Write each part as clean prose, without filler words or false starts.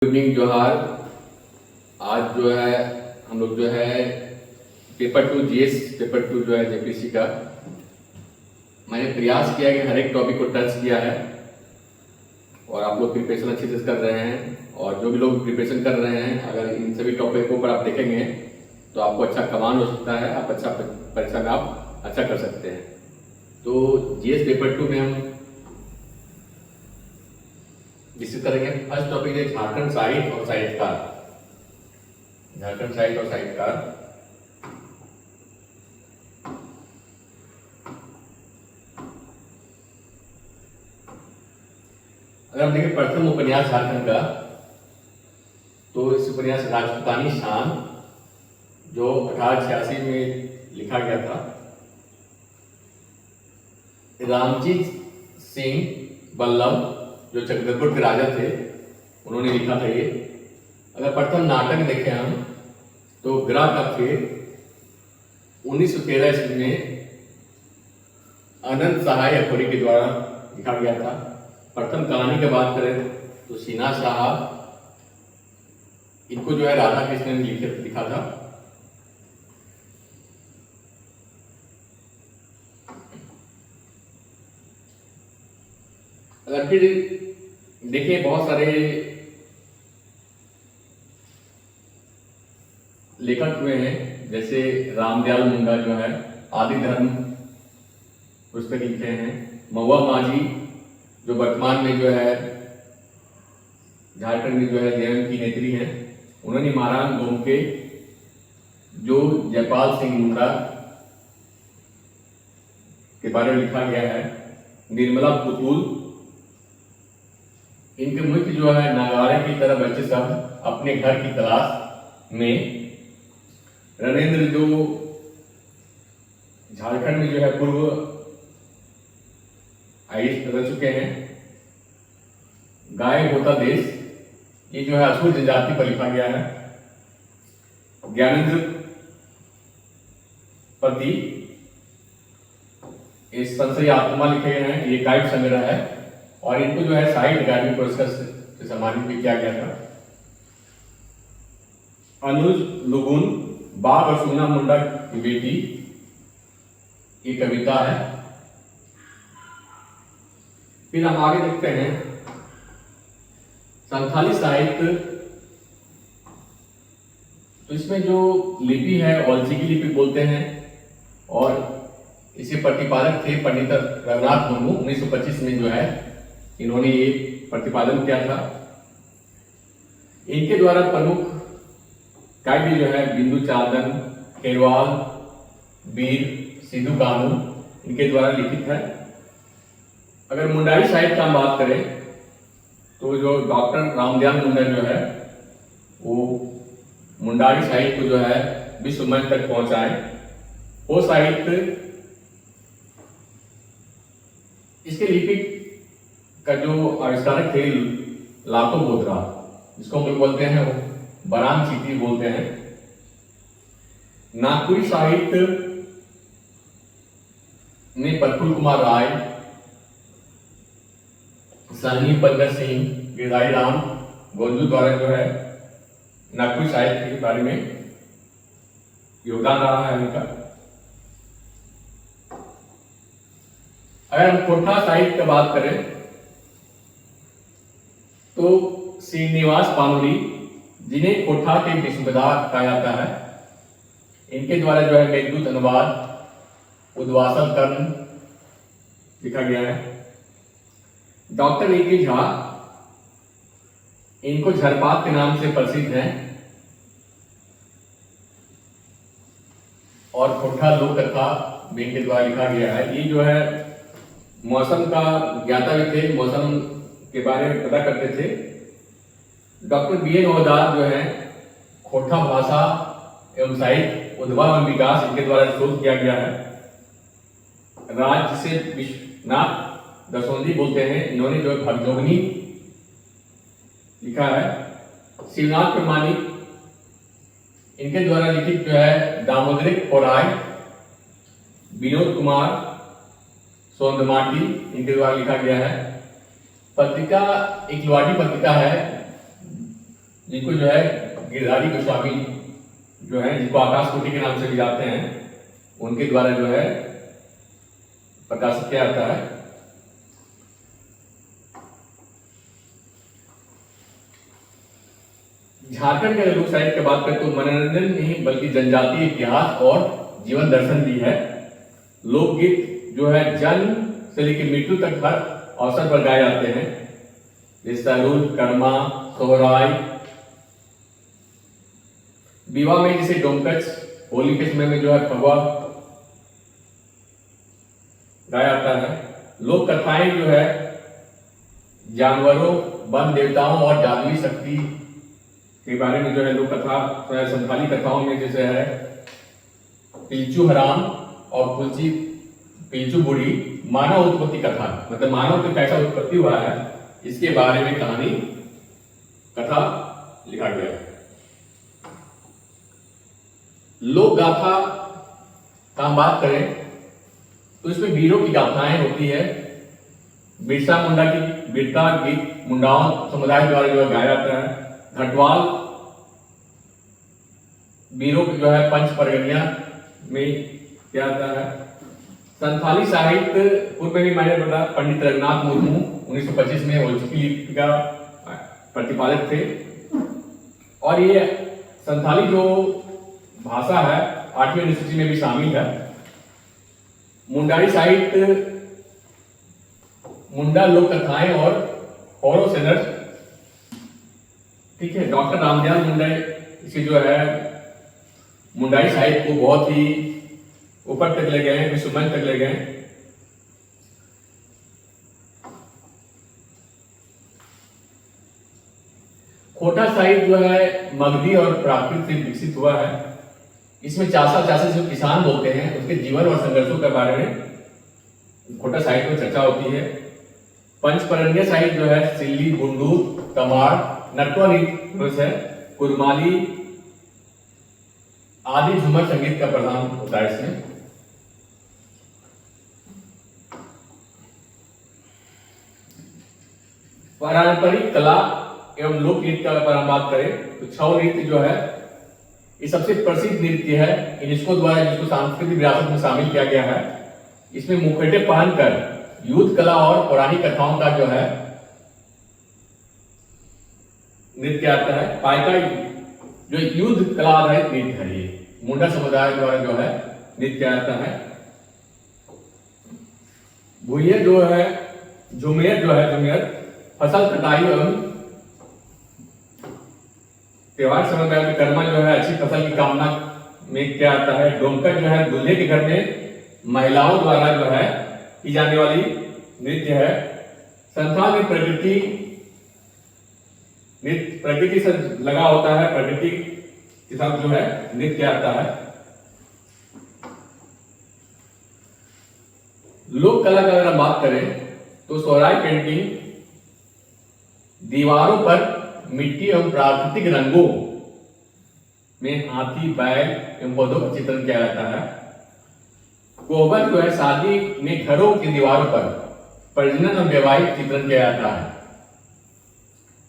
Evening जोहार। आज जो है हम लोग जो है पेपर 2 जीएस पेपर 2 जो है जेपीसी का मैंने प्रयास किया कि हर एक टॉपिक को टच किया है और आप लोग प्रिपरेशन अच्छे से कर रहे हैं। और जो भी लोग प्रिपरेशन कर रहे हैं, अगर इन सभी टॉपिकों पर आप देखेंगे तो आपको अच्छा कमांड हो सकता है, आप अच्छा परीक्षा में आप अच्छा कर सकते हैं। तो जीएस पेपर 2 में हम डिस्कस करेंगे। फर्स्ट टॉपिक है झारखंड साहित्य और साहित्यकार। झारखंड साहित्य और साहित्यकार। अगर हम देखें प्रथम उपन्यास झारखंड का, तो इस उपन्यास राजपूतानी शान जो 1886 में लिखा गया था, रामजीत सिंह बल्लभ जो चक्रधरपुर के राजा थे उन्होंने लिखा था ये। अगर प्रथम नाटक देखें हम तो ग्रह का खेल 1913 ईस्वी में अनंत सहाय अखोरी के द्वारा लिखा गया था। प्रथम कहानी की बात करें तो सीना साहब, इनको जो है राधा कृष्ण ने लिखा था। अगर फिर देखिए बहुत सारे लेखक हुए हैं, जैसे रामदयाल मुंडा जो है आदि धर्म पुस्तक लिखे हैं। महुआ माझी जो वर्तमान में जो है झारखंड में जो है जेएमएम की नेत्री हैं, उन्होंने महाराण गोमके जो जयपाल सिंह मुंडा के बारे में लिखा गया है। निर्मला पुतुल, इनके मुख्य जो है नगाड़े की तरह बच्चे सब अपने घर की तलाश में। रणेंद्र जो झारखंड में जो है पूर्व आईएएस रह चुके हैं। गाय होता देश, ये जो है असुर जनजाति पर लिखा गया है। ज्ञानेंद्र पति, इस संशय आत्मा लिखे गए हैं, ये काव्य संग्रह है और इनको जो है साहित्य अकादमी पुरस्कार से सम्मानित भी किया गया था। अनुज लुगुन, बाघ और सोना मुंडा की बेटी, ये कविता है। फिर हम आगे देखते हैं संथाली साहित्य। तो इसमें जो लिपि है ऑल्चिकी लिपि बोलते हैं और इसे प्रतिपादक थे पंडित रघुनाथ मुर्मू। 1925 में जो है इन्होंने ये प्रतिपादन किया था। इनके द्वारा प्रमुख काव्य जो है बिंदु चांदन, खेरवाल, वीर, सिद्धू कानू, इनके द्वारा लिखित है। अगर मुंडारी साहित्य का हम बात करें तो जो डॉक्टर रामदयाल मुंडा जो है वो मुंडारी साहित्य को जो है विश्व मंच तक पहुंचाए। वो साहित्य, इसके लिपि का जो आविष्कारक थे लातो बोत्रा, जिसको हम लोग बोलते हैं वो बराम चीती बोलते हैं। नागपुरी साहित्य में प्रफुल्ल कुमार राय, सन्नी पंकज सिंह, गिरधारी राम गोंजू द्वारा जो है नागपुरी साहित्य के बारे में योगदान रहा है उनका। अगर हम कोठा साहित्य की बात करें तो श्रीनिवास पानुरी, जिन्हें कोठा के विश्वविद्यालय कहा जाता है, इनके द्वारा जो है मेघदूत अनुवाद, उद्वासन कर्ण लिखा गया है। Doctor A K. झा, इनको झरपात के नाम से प्रसिद्ध हैं और कोठा लोक कथा भी इनके द्वारा लिखा गया है। ये जो है मौसम का ज्ञाता भी थे, मौसम के बारे में पता करते थे। Doctor BN. ओहदार जो है खोटा भाषा एवं साहित्य, उद्भव एवं विकास, इनके द्वारा शोध किया गया है। राज्य से विश्वनाथ दसोंदी बोलते हैं, इन्होंने जो भगजोगनी लिखा है। शिवनाथ प्रमाणिक, इनके द्वारा लिखित जो है दामोदरिक ओराय, विनोद कुमार सोंदमाटी, इनके द्वारा लिखा गया है। पत्रिका एक लुआडी पत्रिका है जिनको जो है गिरधारी गोस्वामी जो है, जिनको आकाश कोटि के नाम से भी जानते हैं, उनके द्वारा जो है प्रकाशित किया जाता है। झारखंड के लोक साहित्य की बात करें तो मनोरंजन नहीं बल्कि जनजातीय इतिहास और जीवन दर्शन भी है। लोकगीत जो है जन्म से लेकर मृत्यु तक हर अवसर पर गाए जाते हैं, जैसे सरूद, कर्मा, सोहराय। विवाह में जैसे डोमकच, होली के समय में जो है फगवा गाया जाता है। लोक कथाएं जो है जानवरों, वन देवताओं और जादुई शक्ति के बारे में जो है लोक कथा, संथाली कथाओं में जैसे है पिलचू हराम और फुलची पिलचू बूढ़ी मानव उत्पत्ति कथा, मतलब मानव की कैसा उत्पत्ति हुआ है इसके बारे में कहानी कथा लिखा गया है। लोक गाथा का हम बात करें तो इसमें वीरों की गाथाएं होती है। बिरसा मुंडा की वीरता गीत मुंडाओं समुदाय द्वारा जो है गाया जाता है। घटवाल वीरों की जो है पंच परगनिया में किया जाता है। संथाली साहित्य पूर्व में भी मैंने बताया, पंडित रघुनाथ मुर्मू 1925 में ओलचिकी लिपि का प्रतिपादक थे। और ये संथाली जो भाषा है 8वीं अनुसूची में भी शामिल है। मुंडारी साहित्य मुंडा लोक कथाएं और हॉरो सेनर्स, ठीक है। डॉक्टर रामदयाल मुंडा इसे जो है मुंडाई साहित्य को बहुत ही ऊपर तक ले गए हैं, विश्वमंच तक ले गए। खोटा साहित्य जो है मगधी और प्राकृत से विकसित हुआ है। इसमें चासा चासा जो किसान बोलते हैं उसके जीवन और संघर्षों के बारे में खोटा साहित्य में चर्चा होती है। पंचपरण्य साहित्य जो है सिल्ली, बुंडू, कमार, नटवा नृत्य है, कुरमाली आदि झूमर संगीत का प्रधान होता है। इसमें पारंपरिक कला एवं लोक नृत्य का अगर हम बात करें तो छऊ नृत्य जो है ये सबसे प्रसिद्ध नृत्य है। यूनेस्को द्वारा जिसको सांस्कृतिक विरासत में शामिल किया गया है। इसमें मुखौटे पहनकर युद्ध कला और पौराणिक कथाओं का जो है नृत्य आता है। पाइका जो युद्ध कला आधारित नृत्य है, ये मुंडा समुदाय द्वारा जो है नृत्य आता है। भुइये जो है झुमेर जो है झुमेर फसल कटाई एवं त्योहार समय में कर्मा जो है अच्छी फसल की कामना में क्या आता है। डोमकच जो है दूल्हे के घर में महिलाओं द्वारा जो है की जाने वाली नृत्य है। संथाल में प्रकृति नृत्य प्रकृति से लगा होता है, प्रकृति के साथ जो है नृत्य आता है। लोक कला की अगर हम बात करें तो सोहराय पेंटिंग दीवारों पर मिट्टी एवं प्राकृतिक रंगों में हाथी, बैल एवं पौधों का चित्रण किया जाता है। कोहबर जो है शादी में घरों की दीवारों पर प्रजनन और वैवाहिक चित्रण किया जाता है।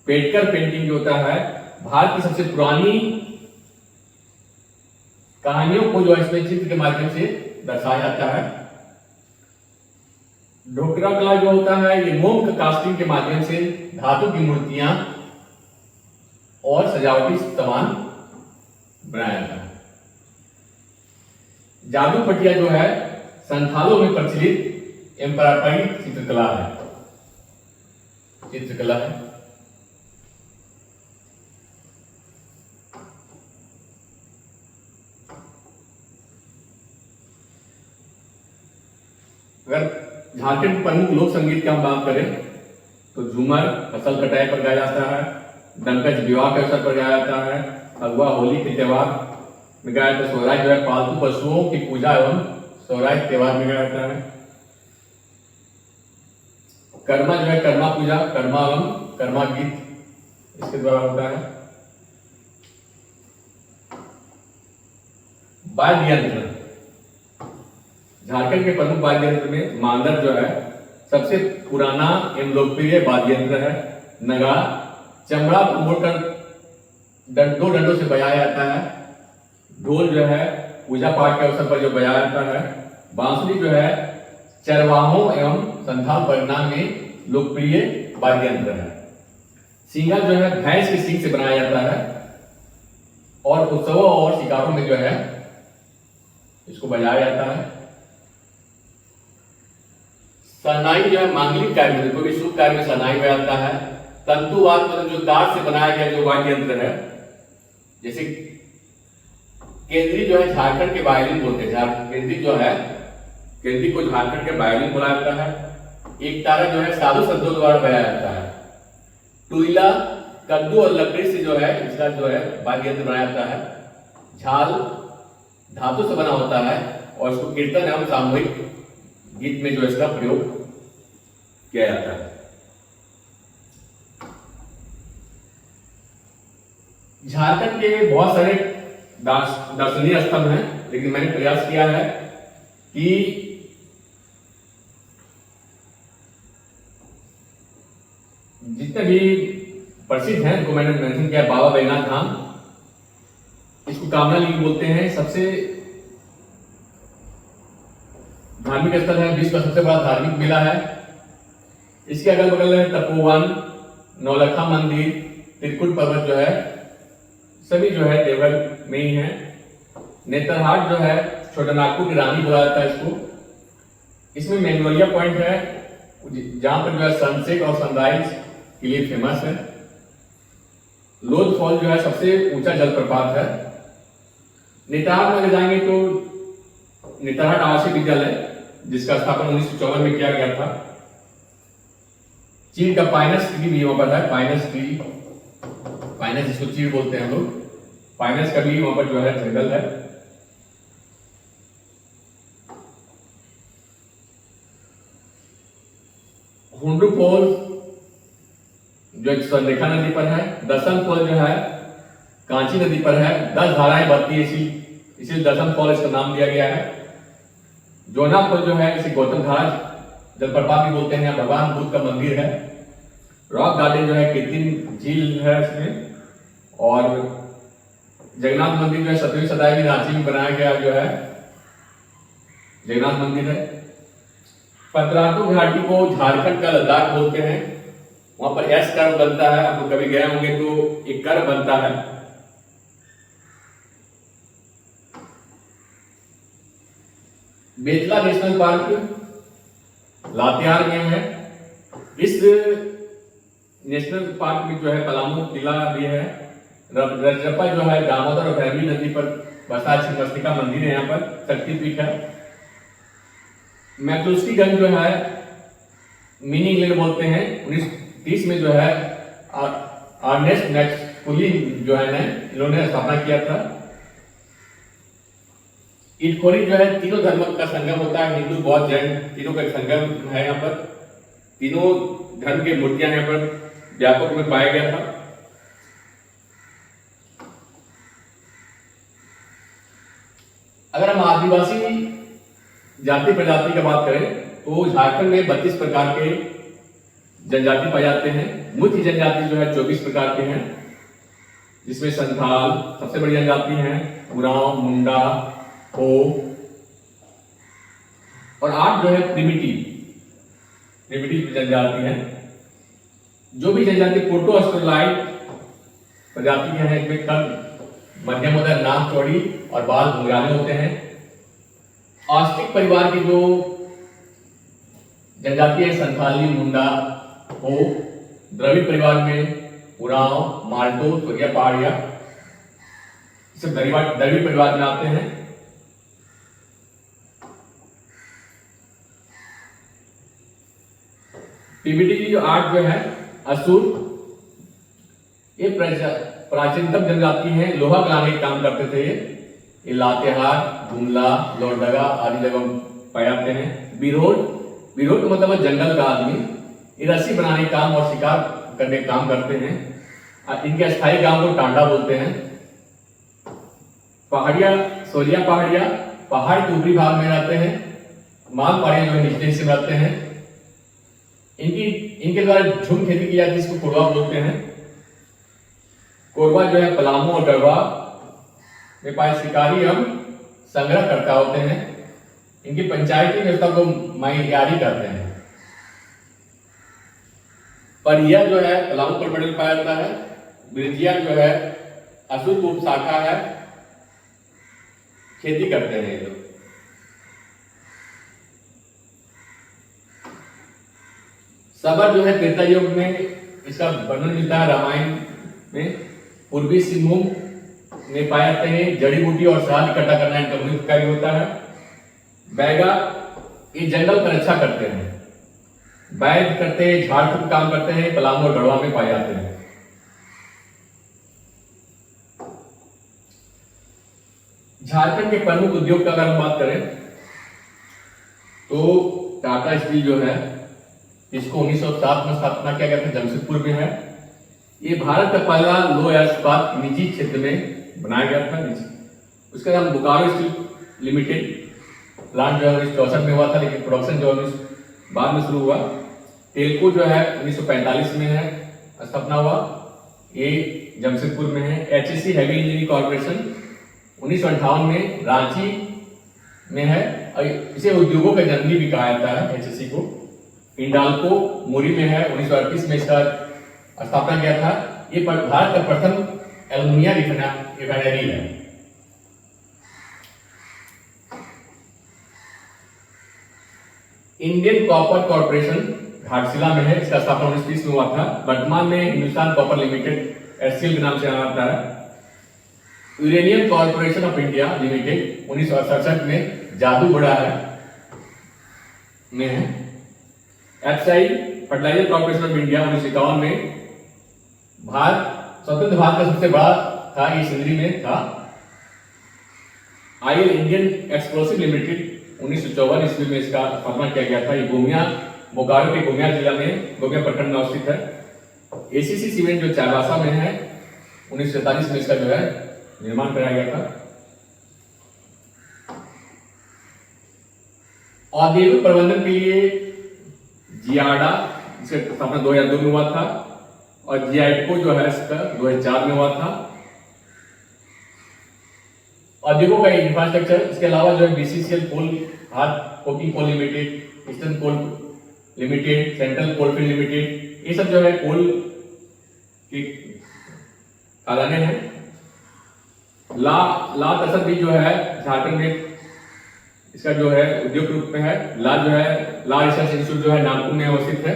पेटकर पेंटिंग जो होता है भारत की सबसे पुरानी कहानियों को जो है इसमें चित्र के माध्यम से दर्शाया जाता है। ढोकरा कला जो होता है ये मोम कास्टिंग के माध्यम से धातु की मूर्तियां और सजावटी सामान बनाया जाता है। जादू पटिया जो है संथालों में प्रचलित एवं पारंपरिक चित्रकला है। अगर झारखंड के प्रमुख लोक संगीत की हम बात करें तो झूमर फसल कटाई पर गाया जाता है। डंकच विवाह के अवसर पर गाया जाता है। फगुआ होली के त्योहार में गाया जाता है। सोहराय जो है पालतू पशुओं की पूजा एवं सोहराय त्योहार में गाया जाता है। कर्मा जो है कर्मा पूजा, कर्मा एवं कर्मा गीत इसके द्वारा होता है। वाद्य यंत्र झारखंड के प्रमुख वाद्य यंत्र में मांदर जो है सबसे पुराना एवं लोकप्रिय वाद्य यंत्र है। नगाड़ा चमड़ा को मोड़कर दो डंडों से बजाया जाता है। ढोल जो है पूजा पाठ के अवसर पर जो बजाया जाता है। बांसुरी जो है चरवाहों एवं संथाल परिणाम में लोकप्रिय वाद्य यंत्र है। सींगा जो है भैंस के सींग से बनाया जाता है और उत्सवों और शिकारों में जो है इसको बजाया जाता है। शहनाई जो है मांगलिक कार्य में, कोई भी शुभ कार्य में शहनाई बजाता है। तंतुवाद मतलब जो तार से बनाया गया जो वाद्य यंत्र है, जैसे केंद्री जो है झारखंड के वायलिन बोलते हैं। केंद्री जो है, केंद्री को झारखंड के वायलिन बोला जाता है। एक तारा जो है साधु संतों द्वारा बजाया जाता है। टुईला कद्दू और लकड़ी से जो है इसका जो है वाद्य यंत्र बनाया जाता है। झाल धातु से बना होता है और इसको कीर्तन एवं सामूहिक गीत में जो इसका प्रयोग किया जाता है। झारखंड के बहुत सारे दर्शनीय स्थल हैं, लेकिन मैंने प्रयास किया है कि जितने भी प्रसिद्ध हैं उनको मैंने मेंशन किया। बाबा बैजनाथ धाम, इसको कामना लिंग बोलते हैं, सबसे धार्मिक स्थल है, विश्व का सबसे बड़ा धार्मिक मेला है। इसके अगल बगल है तपोवन, नौलखा मंदिर, त्रिकुट पर्वत जो है सभी जो है देवघर में ही है। नेतरहाट जो है छोटा नागपुर की रानी बोला जाता है इसको। इसमें मैग्नोलिया पॉइंट है जहां पर जो है सनसेट और सनराइज के लिए फेमस है। लोध फॉल जो है सबसे ऊंचा जलप्रपात है। नेतरहाट में अगर जाएंगे तो नेतरहाट आवासीय विद्यालय जिसका स्थापना 1954 में किया गया था। चीड़ का पाइनस ट्री भी वहां पर है। पाइनस ट्री, पाइनस जिसको चीड़ बोलते हैं हम लोग, पाइनस का भी वहां पर जो है जंगल है। हुंडू फॉल जो सरलेखा नदी पर है। दसम फॉल जो है कांची नदी पर है। 10 धाराएं बहती है, इसीलिए दसम फॉल इसका नाम दिया गया है। जोना फॉल जो है इसे गौतम धारा जलप्रपात भी बोलते हैं। भगवान बुद्ध का मंदिर है। रॉक गार्डन जो है कृत्रिम झील है इसमें। और जगन्नाथ मंदिर जो है 17वीं शताब्दी में रांची में बनाया गया जो है जगन्नाथ मंदिर है। पतरातू घाटी को झारखंड का लद्दाख बोलते हैं। वहां पर एस कर्व बनता है, आप कभी गए होंगे तो एक कर्व बनता है। बेतला नेशनल पार्क लातेहार में है। इस नेशनल पार्क में जो है पलामू किला भी है। रजरप्पा जो है दामोदर और भैरवी नदी पर बसा छिन्नमस्तिका मंदिर है, यहाँ पर शक्तिपीठ है। मैक्लुस्कीगंज जो है मिनी इंग्लैंड बोलते हैं। 1930 में जो है अर्नेस्ट मैक्सपुली जो है इन्होंने स्थापना किया था। इटखोरी जो है तीनों धर्म का संगम होता है। हिंदू बौद्ध जैन तीनों का संगम है। यहाँ पर तीनों धर्म की मूर्तियां यहाँ पर व्यापक में पाया गया था। अगर हम आदिवासी जाति प्रजाति की बात करें तो झारखंड में 32 प्रकार के जनजाति पाए जाते हैं। मुख्य जनजाति जो है 24 प्रकार के हैं, जिसमें संथाल सबसे बड़ी जनजाति है, उरांव, मुंडा, हो और 8 जो है प्रिमिटिव जनजाति है। जो भी जनजाति प्रोटोस्टोलाइट प्रजाति के हैं, इसमें कद मध्यम होता है, नाक चौड़ी और बाल घुंघराले होते हैं। ऑस्ट्रिक परिवार की जो जनजाति है संथाली, मुंडा, हो। द्रविड़ परिवार में उरांव, माल्टो, सूर्या पहाड़िया सब द्रविड़ परिवार में आते हैं। पीबीटी की जो 8 जो है असुर, ये प्राचीनतम जनजाति है। लोहा गलाने का काम करते थे। ये लातेहार, गुमला, लोहरदगा आदि जगह पाए जाते हैं। बिरहोर का मतलब है जंगल का आदमी। ये रस्सी बनाने का काम और शिकार करने का काम करते हैं। इनके अस्थायी गांव को टांडा बोलते हैं। पहाड़िया, सोलिया पहाड़िया पहाड़ के ऊपरी भाग में रहते हैं। माल पहाड़िया जो है निचले हिस्से में रहते हैं। इनके द्वारा झूम खेती की जाती है, इसको कुड़वा बोलते हैं। कोरबा जो है पलामू और गढ़वा में पाए शिकारी एवं संग्रहकर्ता होते हैं। इनकी पंचायती व्यवस्था को मायारी करते हैं। परिया जो है पलामू प्रमंडल में पाया जाता है। बिरजिया जो है अशुभ उप शाखा है, खेती करते हैं ये लोग। सबर जो है त्रेता युग में इसका वर्णन मिलता है रामायण में। पूर्वी सिंहभूम में पाए जाते हैं। जड़ी बूटी और शहद इकट्ठा करना इनका मुख्य कार्य होता है। बैगा ये जंगल पर रक्षा करते हैं। बैग करते हैं, झाड़ फूक काम करते हैं। पलामू और गढ़वा में पाए जाते हैं। झारखंड के प्रमुख उद्योग का अगर हम बात करें तो टाटा स्टील जो है इसको 1907 में स्थापना किया गया था, जमशेदपुर में है। ये भारत का पहला लो इस्पात निजी क्षेत्र में बनाया गया था। उसका नाम बोकारो स्टील लिमिटेड प्लांट जो है 1964 में हुआ था, लेकिन प्रोडक्शन जो है बाद में शुरू हुआ। तेलको जो है 1945 में है स्थापना हुआ, ये जमशेदपुर में है। एचएससी हैवी इंजीनियरिंग कॉर्पोरेशन 1958 में रांची में है और इसे उद्योगों का जननी भी कहा जाता है एचएससी को। इंडाल्को मुरी में है, 1938 में इसका स्थापना किया था। ये भारत का प्रथम एल्युमिनियम रिफाइनरी है। इंडियन कॉपर कॉर्पोरेशन घाटशिला में है, इसका स्थापना 1930 में हुआ था। वर्तमान में हिंदुस्तान कॉपर लिमिटेड एचसीएल के नाम से जाना जाता है। Uranium Corporation of India Limited 1967 में जादूगढ़ा है में है। FCI Fertilizer Corporation of India 1951 में स्वतंत्र भारत का सबसे बड़ा था, ये सिंदरी में था। आयल इंडियन एक्सप्लोसिव लिमिटेड 1954 ईस्वी में इसका स्थापना किया गया था। ये गोमिया बोकारो के गोमिया जिला में गोमिया प्रखंड में अवस्थित है। एसीसी सीमेंट जो चाईबासा में है 1947 में इसका जो है निर्माण कराया गया था। औद्योगिक प्रबंधन के लिए जियाडा इसका स्थापना 2002 में हुआ था और जियाडको जो है इसका 2004 में हुआ था। औद्योगों का इंफ्रास्ट्रक्चर, इसके अलावा जो है BCCL coal Bharat coking coal limited, eastern coal limited, central coalfield limited, ये सब जो है कोल की खदानें हैं। ला तसर भी जो है झारखंड में इसका जो है उद्योग रूप में है। ला जो है ला रिसर्च इंस्टीट्यूट जो है नागपुर में अवस्थित है।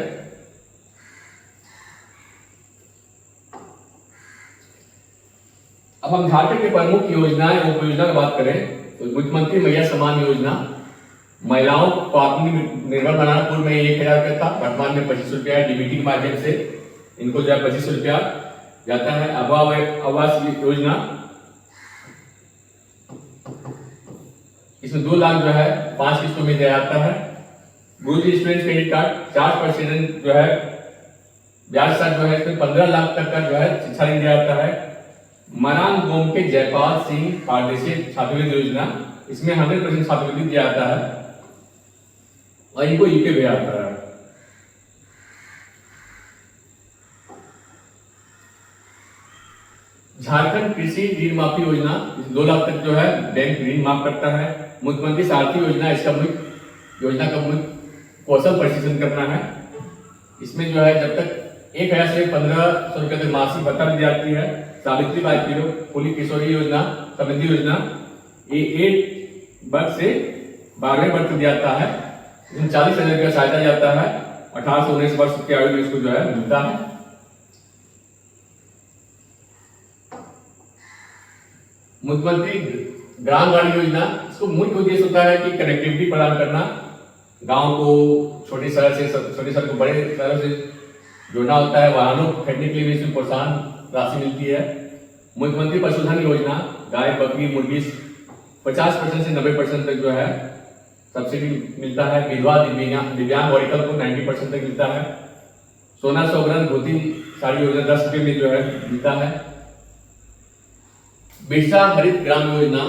अब हम झारखंड के प्रमुख योजनाएं और उपयोजना की बात करें तो मुख्यमंत्री मैया सम्मान योजना महिलाओं को आत्मनिर्भर बनाना। पूर्व में 1000 रुपया था, वर्तमान में 2500 रुपया है। डीबीटी के माध्यम से इनको जो है 2500 रुपया जाता है। आवास योजना, इसमें 2 लाख जो है 5 किस्तों में दिया जाता है। गुरुजी स्टूडेंट क्रेडिट कार्ड 4% जो है ब्याज साथ जो है इसमें 15 लाख तक का जो है शिक्षा ऋण दिया जाता है। मरांग गोम के जयपाल सिंह पारदेशी छात्रवृत्ति योजना, इसमें 100% छात्रवृत्ति दिया जाता है और इनको यूके भेजा जाता है। झारखंड कृषि ऋण माफी योजना 2 लाख तक जो है बैंक ऋण माफ करता है। मुख्यमंत्री सारथी योजना, इसका मुख्य योजना का मुख्य कौशल प्रशिक्षण करना है। इसमें जो है जब तक 1000 से 1500 रुपये तक मासिक भत्ता दी जाती है। सावित्री बाई फुली किशोरी योजना, समृद्धि योजना, ये 8 वर्ष से 12वें वर्ष तक दिया जाता है। इसमें 40,000 रुपया सहायता जाता है। 18 से 19 वर्ष की आयु में इसको जो है मिलता है। मुख्यमंत्री ग्राम गाड़ी योजना, इसको मुख्य उद्देश्य होता है कि कनेक्टिविटी प्रदान करना, गांव को छोटे शहर को बड़े शहरों से जोड़ना होता है। वाहनों को खरीदने के लिए भी इसमें प्रोत्साहन राशि मिलती है। मुख्यमंत्री पशुधन योजना, गाय बकरी मुर्गी 50% से 90% तक जो है सब्सिडी मिलता है। विधवा दिव्यांग वर्ग को 90% तक मिलता है। सोना सौगंध धोती साड़ी योजना 10 रुपये में जो है मिलता है। बिरसा हरित ग्राम योजना,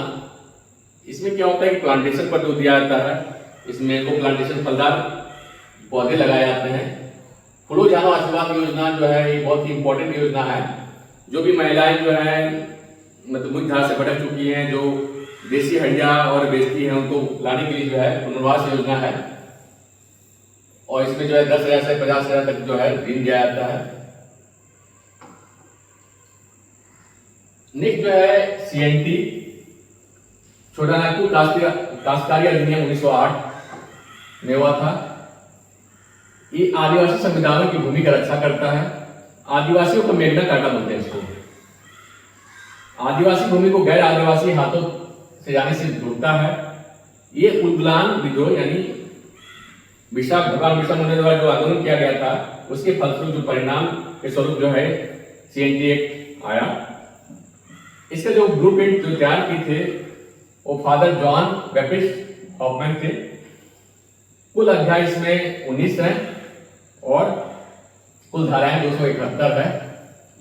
इसमें क्या होता है कि प्लांटेशन पर जो दिया जाता है, इसमें वो प्लांटेशन फलदार पौधे लगाए जाते हैं। फूलो जानो आशीर्वाद योजना जो है ये बहुत ही इंपॉर्टेंट योजना है। जो भी महिलाएं जो है मतलब मुख्य धारा से भटक चुकी हैं, जो देसी हड़िया और बेचती हैं, उनको लाने के लिए जो है पुनर्वास योजना है। और इसमें जो है 10,000 से 50,000 तक जो है ऋण दिया जाता है। नेक्स्ट जो है CNT, छोटा नागपुर काश्तकारी अधिनियम 1908 में हुआ था। ये आदिवासी संविधानों की भूमि का रक्षा करता है। आदिवासियों को मेगना कार्टा बोलते हैं इसको। आदिवासी भूमि को गैर आदिवासी हाथों से जाने से रोकता है। ये उद्गलान विद्रोह यानी भगवान बिरसा मुंडा द्वारा जो आंदोलन किया गया था, उसके फलस्वरूप जो परिणाम के स्वरूप जो है CNT एक्ट आया। इसका जो ब्लूप्रिंट जो तैयार किए थे वो फादर जॉन बैप्टिस्ट हॉफमैन थे। कुल अध्याय इसमें 19 है और कुल धाराएं 271 है।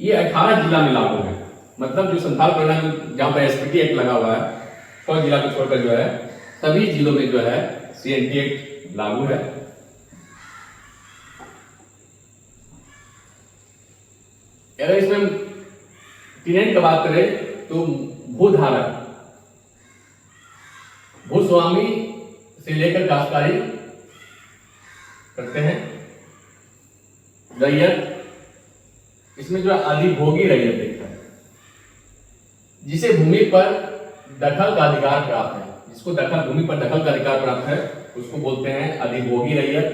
ये 18 जिला में लागू है। मतलब जो संथाल परिणाम जहां पर SPT एक्ट लगा हुआ है, 6 जिला को छोड़कर जो है सभी जिलों में जो है CNT एक्ट लागू है। अगर इसमें टीनेंट की बात करें तो भूधारक, भूस्वामी से लेकर काश्तकारी करते हैं। रैयत, इसमें जो अधिभोगी रैयत देखता है, जिसे भूमि पर दखल का अधिकार प्राप्त है, जिसको भूमि पर दखल का अधिकार प्राप्त है उसको बोलते हैं अधिभोगी रैयत।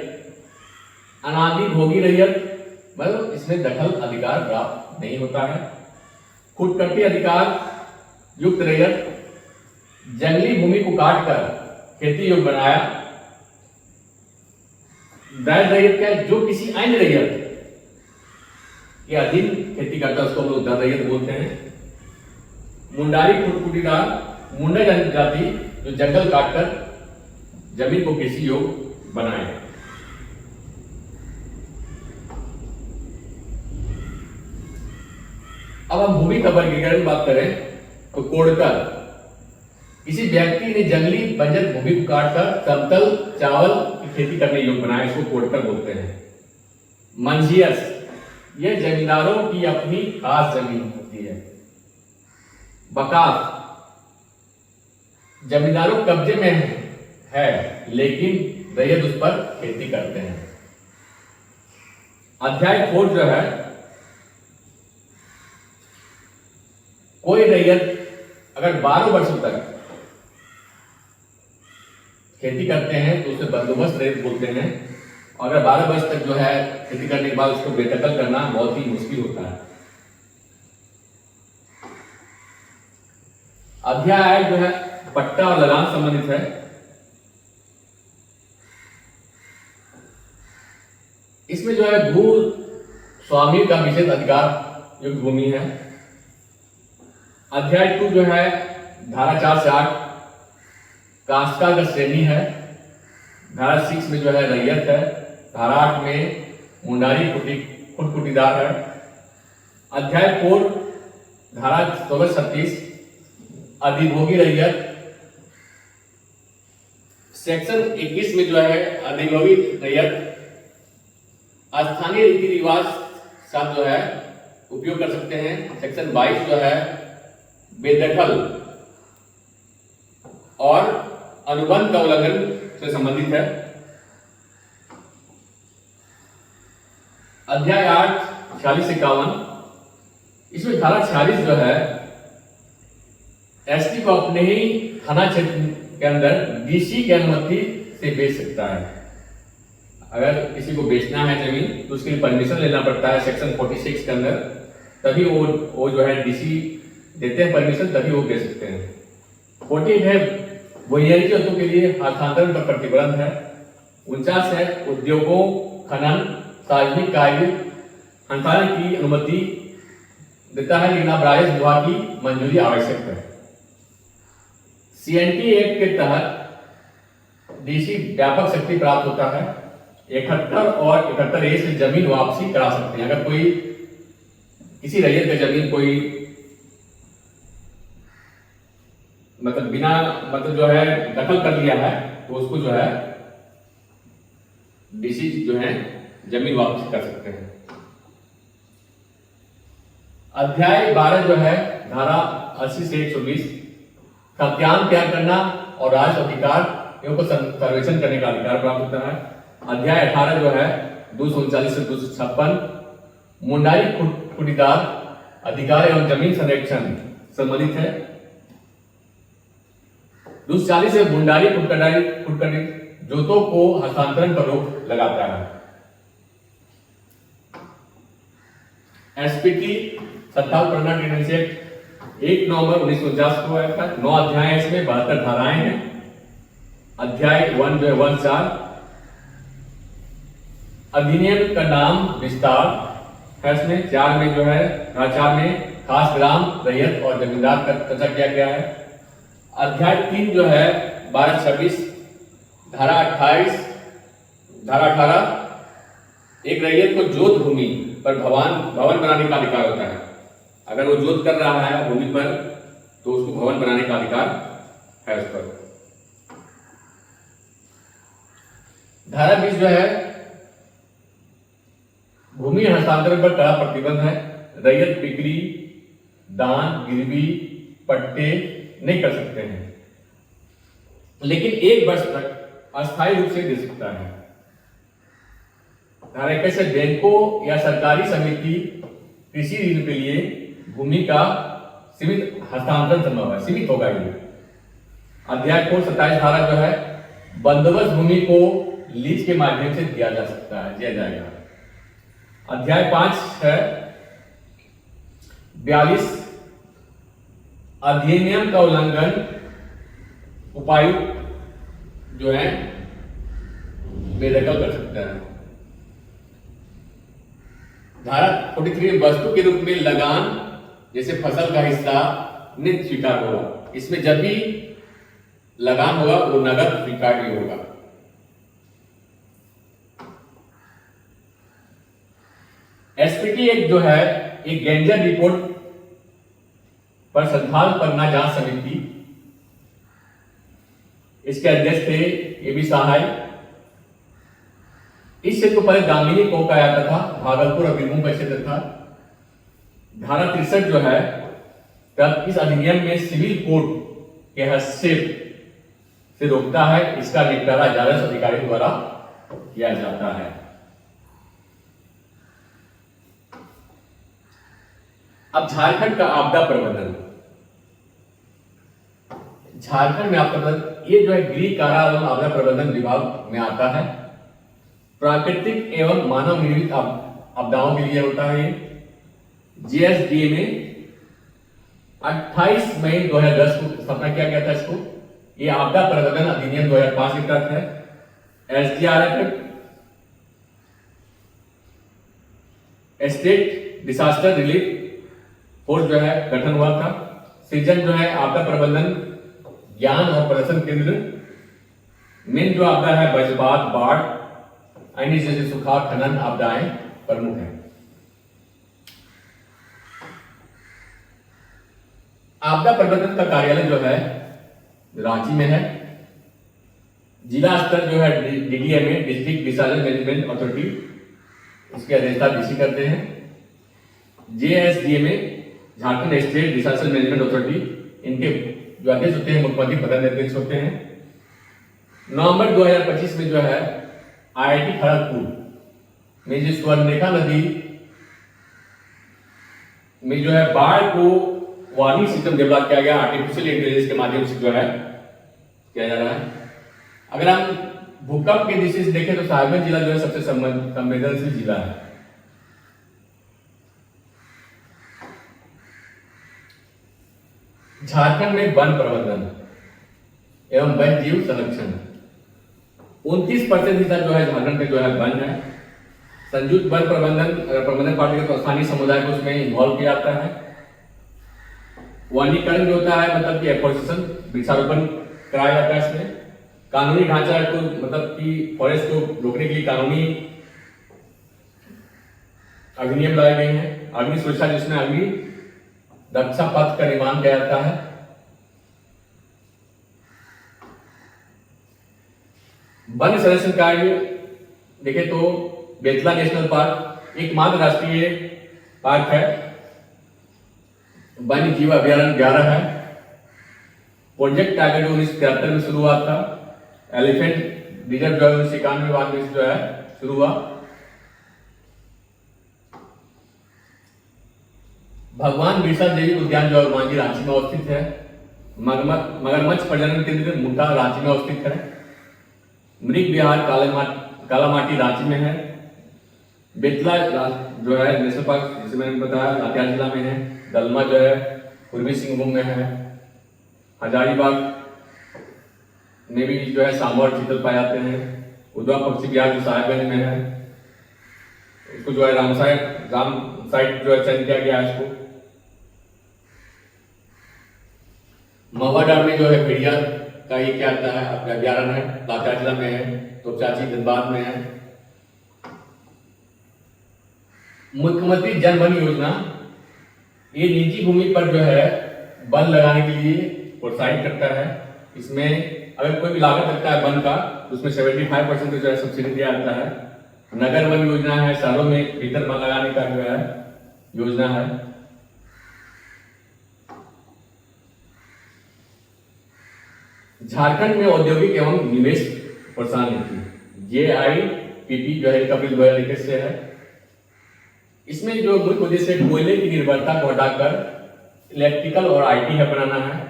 अनादिभोगी रैयत मतलब इसमें दखल अधिकार प्राप्त नहीं होता है। खुदकर्ती अधिकार युक्त रैयत, जंगली भूमि को काटकर खेती योग्य बनाया। वैध रैयत क्या है? जो किसी अन्य रैयत के अधीन खेती करता है उसको हम लोग दर रैयत बोलते हैं। मुंडारी खुदकुटीदार, मुंडा जनजाति जो जंगल काटकर जमीन को कृषि योग्य बनाए। अब हम भूमि का वर्गीकरण की बात करें तो कोड़कर, किसी व्यक्ति ने जंगली बंजर भूमि को काटकर समतल चावल की खेती करने योग्य बनाया, इसको कोड़कर बोलते हैं। मंजियस, यह जमींदारों की अपनी खास जमीन होती है। बकास, जमींदारों कब्जे में है लेकिन रैयत उस पर खेती करते हैं। अध्याय 4 जो है, कोई रैयत अगर 12 वर्षों तक खेती करते हैं तो उसे बंदोबस्त रैयत बोलते हैं। और अगर 12 वर्ष तक जो है खेती करने के बाद उसको बेदखल करना बहुत ही मुश्किल होता है। अध्याय जो है पट्टा और लगान संबंधित है। इसमें जो है भू स्वामी का विशेष अधिकार युक्त भूमि है। अध्याय 2 जो है धारा 4 से 8 काश्तकार का श्रेणी है। धारा 6 में जो है रैयत है। धारा 8 में मुंडारी खुदकुटीदार है। अध्याय 4 धारा 14-36 अधिभोगी रैयत। सेक्शन 21 में जो है अधिभोगी रैयत स्थानीय रीति रिवाज साथ जो है उपयोग कर सकते हैं। सेक्शन 22 जो है बेदखल और अनुबंध का उल्लंघन से संबंधित है। अध्याय 8 46-51, इसमें धारा 46 जो है ST को अपने ही थाना क्षेत्र के अंदर DC की अनुमति से बेच सकता है। अगर किसी को बेचना है जमीन तो उसके लिए परमिशन लेना पड़ता है सेक्शन 46 के अंदर, तभी वो जो है DC देते हैं परमिशन, तभी वो बेच सकते हैं। 48 है बुनियादी जरूरतों के लिए हस्तांतरण पर प्रतिबंध है। 49 है उद्योगों, खनन, सार्वजनिक कार्य हस्तांतरण की अनुमति देता है, लेकिन अब राजस्व विभाग की मंजूरी आवश्यक है। CNT एक्ट के तहत DC व्यापक शक्ति प्राप्त होता है। 71 और 71A से जमीन वापसी करा सकते हैं। अगर कोई किसी रैयत का जमीन कोई मतलब बिना मतलब जो है दखल कर लिया है तो उसको जो है DC जो है जमीन वापसी कर सकते हैं। अध्याय 12 जो है धारा 80 से 120 खाद्यान्न तैयार करना और राज्य अधिकार एवं को सर्वेक्षण करने का अधिकार प्राप्त होता है। अध्याय 18 जो है 239 से 256 मुंडाई खुटीदार अधिकार एवं जमीन संरक्षण संबंधित है। 240 से मुंडाई खुटकड़ी जोतों को हस्तांतरण पर रोक लगाता है। एसपीटी सत्तावन प्रकरण ट्रेनिंग एक्ट 1 नवंबर 1949 को आया था। 9 अध्याय है, इसमें 72 धाराएं हैं। अध्याय 1 जो है 14 अधिनियम का नाम विस्तार है, इसमें 4 में जो है 4 में खास ग्राम रैयत और जमींदार का चर्चा किया गया है। अध्याय 3 जो है 12-26 धारा 18 एक रैयत को जोत भूमि पर भवन बनाने का अधिकार होता है। अगर वो जोत कर रहा है भूमि पर तो उसको भवन बनाने का अधिकार है उस पर। धारा 20 जो है भूमि हस्तांतरण पर कड़ा प्रतिबंध है। रैयत बिक्री, दान, गिरवी, पट्टे नहीं कर सकते हैं, लेकिन 1 वर्ष तक अस्थायी रूप से दे सकता है। धारा 21 से बैंकों या सरकारी समिति कृषि ऋण के लिए भूमि का सीमित हस्तांतरण संभव है, सीमित होगा ये। अध्याय 27 धारा जो है बंदोबस्त भूमि को लीज के माध्यम से दिया जा सकता है, दिया जाएगा। अध्याय 5 है 42 अधिनियम का उल्लंघन उपायुक्त जो है बेदखल कर सकता है। धारा 43 वस्तु के रूप में लगान जैसे फसल का हिस्सा नित्य स्वीकार होगा। इसमें जब भी लगान होगा वो नगद स्वीकार्य होगा। एसपीटी एक्ट जो है एक गैंजर रिपोर्ट पर संथाल पन्ना जांच समिति, इसके अध्यक्ष थे एबी सहाय। इस क्षेत्र को पहले दामिनी को कहा जाता था, भागलपुर और बीरभूम का क्षेत्र था। धारा 63 जो है तब इस अधिनियम में सिविल कोर्ट के हस्तक्षेप से रोकता है। इसका निपटारा राजस्व अधिकारियों द्वारा किया जाता है। अब झारखंड का आपदा प्रबंधन। झारखंड में आपदा ये जो है गृह कारा एवं आपदा प्रबंधन विभाग में आता है। प्राकृतिक एवं मानव निर्मित आपदाओं के लिए होता है। जीएसडीए में 28 मई 2010 को स्थापना किया गया था इसको। ये आपदा प्रबंधन अधिनियम 2005 के तहत है। SDRF state disaster relief force जो है गठन हुआ था। सृजन जो है आपदा प्रबंधन ज्ञान और प्रदर्शन केंद्र। मेन जो आपदा है वज्रपात, बाढ़, अन्य जैसे सुखाड़, खनन आपदाएं प्रमुख हैं। आपदा प्रबंधन का कार्यालय जो है रांची में है। जिला स्तर जो है DDMA district disaster management authority, इसके अध्यक्षता डीसी करते हैं। JSDMA Jharkhand state disaster management authority, इनके जो अध्यक्ष होते हैं मुख्यमंत्री प्रधान अध्यक्ष होते हैं। नवंबर 2025 में जो है आईआईटी खड़गपुर में जो स्वर्णरेखा नदी में जो है बाढ़ को वार्निंग सिस्टम डेवलप किया गया, आर्टिफिशियल इंटेलिजेंस के माध्यम से जो है किया जा रहा है। अगर हम भूकंप की दृष्टि से देखें तो साहिबगंज जिला जो है सबसे संवेदनशील जिला है। झारखंड में वन प्रबंधन एवं वन जीव संरक्षण 29% हिस्सा जो है झारखंड में जो है वन है। संयुक्त वन प्रबंधन पार्टी तो स्थानीय समुदाय को उसमें इन्वॉल्व किया जाता है। वनीकरण जो होता है मतलब कि एफोरेस्टेशन, वृक्षारोपण कराया जाता है। इसमें कानूनी ढांचा को मतलब कि फॉरेस्ट को रोकने के लिए कानूनी अधिनियम लाए गए हैं। अग्नि सुरक्षा जिसमें अग्नि रक्षा पथ का निर्माण किया जाता है। वन संरक्षण कार्य देखें तो बेतला नेशनल पार्क एकमात्र राष्ट्रीय पार्क है वन्य जीव अभ्यारण्य 11 है। प्रोजेक्ट टाइगर जो 1973 में शुरू हुआ था। एलिफेंट रिजर्व जो है 1991 में जो है शुरू हुआ। भगवान बिरसा देवी उद्यान जो है रांची में अवस्थित है। मगरमच्छ प्रजनन केंद्र मुंडा रांची में अवस्थित है। मृग विहार कालामाटी रांची में है। बेतला जो है नेशनल पार्क जिसे मैंने बताया लातेहार जिला में है। दलमा जो है पूर्वी सिंहभूम में है। हजारीबाग में भी जो है सांभर चीतल पाए जाते हैं। उद्वा पक्षी विहार जो साहेबगंज में है, उसको जो है राम साइट जो है चयन किया गया है इसको। महुआ डैम में जो है भेड़िया का ये क्या आता है आपका अभ्यारण्य है, लातेहार जिला में है। तो चाची धनबाद में है। मुख्यमंत्री जन वन योजना ये निजी भूमि पर जो है वन लगाने के लिए प्रोत्साहित करता है। इसमें अगर कोई भी लागत लगता है वन का तो उसमें 75% जो है सब्सिडी दिया जाता है। नगर वन योजना है, शहरों में भीतर वन लगाने का जो है योजना है। झारखंड में औद्योगिक एवं निवेश प्रोत्साहन नीति JIPP जो है अप्रैल 2021 से है। इसमें जो मुख्य उद्देश्य कोयले की निर्भरता को हटाकर इलेक्ट्रिकल और IT है बनाना है।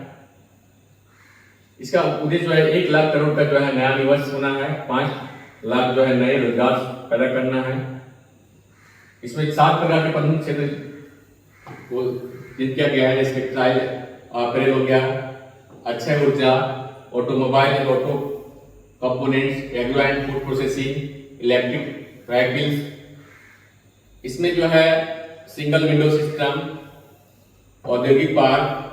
इसका उद्देश्य जो है 1 लाख करोड़ का जो है नया निवेश होना है। 5 लाख जो है नए रोजगार पैदा करना है। इसमें 7 प्रकार के प्रमुख क्षेत्र को चिन्हित किया गया है, जैसे टेक्सटाइल अपैरल हो गया, अक्षय ऊर्जा, automobile and auto components, agro and food processing, electric vehicles. इसमें जो है सिंगल विंडो सिस्टम, औद्योगिक पार्क,